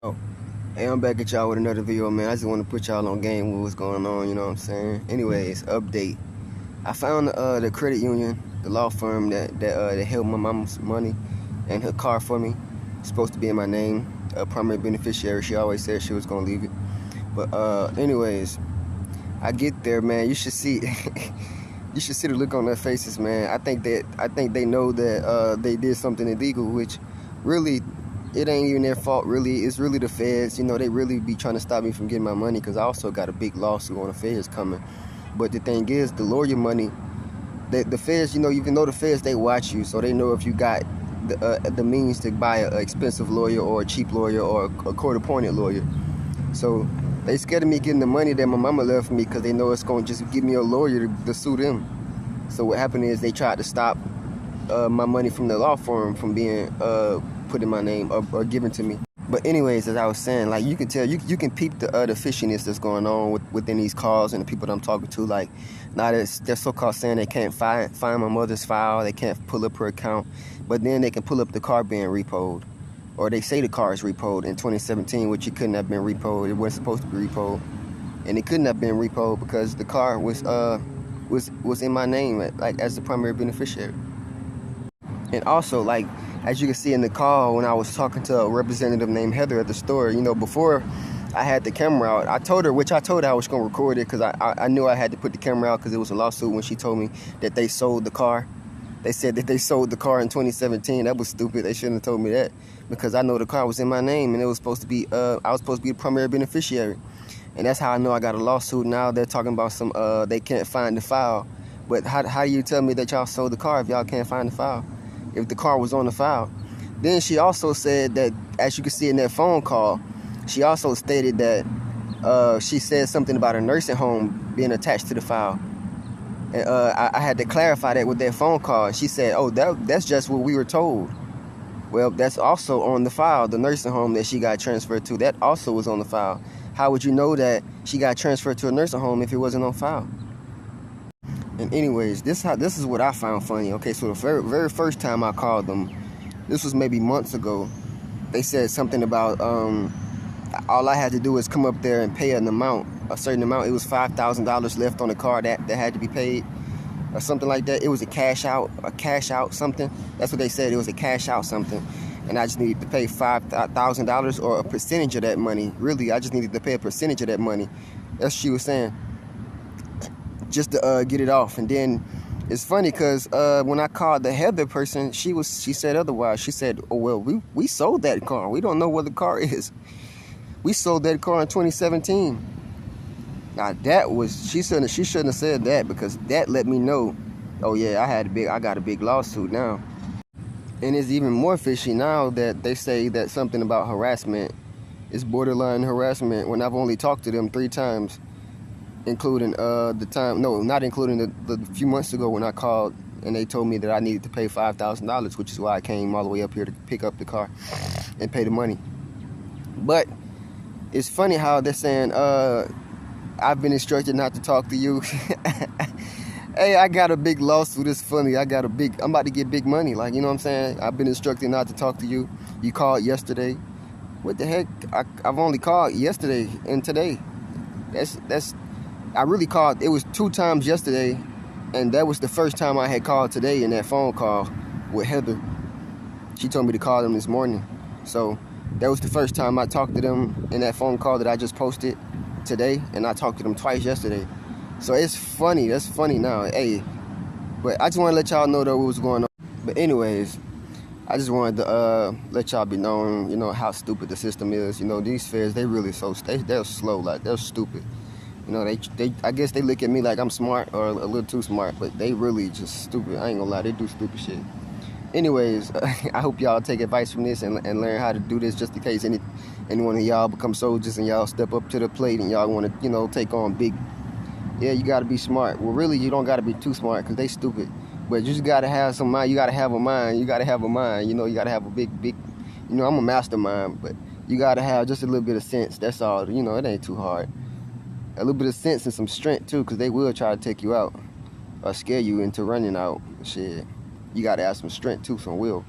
Oh, hey, I'm back at y'all with another video, man. I just want to put y'all on game with what's going on, you know what I'm saying? Anyways, update. I found the credit union, the law firm that held my mom's money and her car for me. It's supposed to be in my name, a primary beneficiary. She always said she was gonna leave it. But anyways, I get there, man. You should see you should see the look on their faces, man. I think they know that they did something illegal, which really it ain't even their fault. Really, it's really the feds. You know, they really be trying to stop me from getting my money because I also got a big lawsuit on the feds coming. But the thing is, the lawyer money, the feds, you know, even though the feds, they watch you, so they know if you got the means to buy an expensive lawyer or a cheap lawyer or a court-appointed lawyer. So they scared of me getting the money that my mama left me because they know it's going to just give me a lawyer to sue them. So what happened is they tried to stop my money from the law firm from being put in my name or given to me. But anyways, as I was saying, like you can tell, you can peep the fishiness that's going on within these calls and the people that I'm talking to. Like now they're so-called saying they can't find my mother's file, they can't pull up her account, but then they can pull up the car being repoed. Or they say the car is repoed in 2017, which it couldn't have been repoed. It wasn't supposed to be repoed, and it couldn't have been repoed because the car was in my name, like as the primary beneficiary. And also, like as you can see in the call, when I was talking to a representative named Heather at the store, you know, before I had the camera out, I told her I was gonna record it because I knew I had to put the camera out because it was a lawsuit. When she told me that they sold the car. They said that they sold the car in 2017. That was stupid. They shouldn't have told me that because I know the car was in my name and it was supposed to be, I was supposed to be the primary beneficiary. And that's how I know I got a lawsuit. Now they're talking about some, they can't find the file. But how do you tell me that y'all sold the car if y'all can't find the file? If the car was on the file. Then she also said that, as you can see in that phone call, she also stated that she said something about a nursing home being attached to the file. And I had to clarify that with that phone call. She said, oh, that's just what we were told. Well, that's also on the file. The nursing home that she got transferred to, that also was on the file. How would you know that she got transferred to a nursing home if it wasn't on file? And anyways, this is what I found funny. Okay, so the very first time I called them, this was maybe months ago, they said something about all I had to do was come up there and pay a certain amount. It was $5,000 left on the car that had to be paid or something like that. It was a cash out something. That's what they said. It was a cash out something. And I just needed to pay $5,000 or a percentage of that money. Really, I just needed to pay a percentage of that money. That's what she was saying. Just to get it off. And then it's funny because when I called the Heather person, she said otherwise. She said, oh, well, we sold that car. We don't know where the car is. We sold that car in 2017. Now she shouldn't have said that because that let me know, oh yeah, I got a big lawsuit now. And it's even more fishy now that they say that something about harassment is borderline harassment when I've only talked to them 3 times, including not including the few months ago when I called and they told me that I needed to pay $5,000, which is why I came all the way up here to pick up the car and pay the money. But it's funny how they're saying, I've been instructed not to talk to you. Hey, I got a big lawsuit. It's funny. I'm about to get big money. Like, you know what I'm saying? I've been instructed not to talk to you. You called yesterday. What the heck? I've only called yesterday and today. I really called. It was 2 times yesterday, and that was the first time I had called today in that phone call with Heather. She told me to call them this morning. So that was the first time I talked to them in that phone call that I just posted today, and I talked to them twice yesterday. So it's funny. That's funny now. Hey, but I just want to let y'all know though what was going on. But anyways, I just wanted to let y'all be known, you know, how stupid the system is. You know, these feds, they're slow, like they're stupid. You know, I guess they look at me like I'm smart or a little too smart, but they really just stupid. I ain't gonna lie, they do stupid shit. Anyways, I hope y'all take advice from this and learn how to do this, just in case any one of y'all become soldiers and y'all step up to the plate and y'all want to, you know, take on big. Yeah, you got to be smart. Well, really, you don't got to be too smart because they stupid. But you just got to have some mind. You got to have a mind. You got to have a mind. You know, you got to have a big, you know, I'm a mastermind, but you got to have just a little bit of sense. That's all. You know, it ain't too hard. A little bit of sense and some strength, too, because they will try to take you out or scare you into running out. Shit. You got to have some strength, too, some will.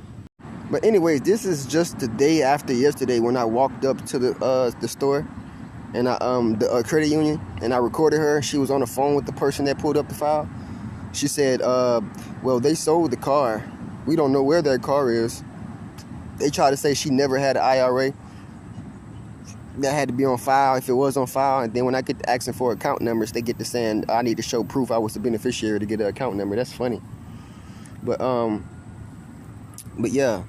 But anyways, this is just the day after yesterday when I walked up to the store, and the credit union, and I recorded her. She was on the phone with the person that pulled up the file. She said, well, they sold the car. We don't know where that car is. They tried to say she never had an IRA. That had to be on file if it was on file. And then when I get to asking for account numbers, they get to saying I need to show proof I was the beneficiary to get an account number. That's funny. But yeah.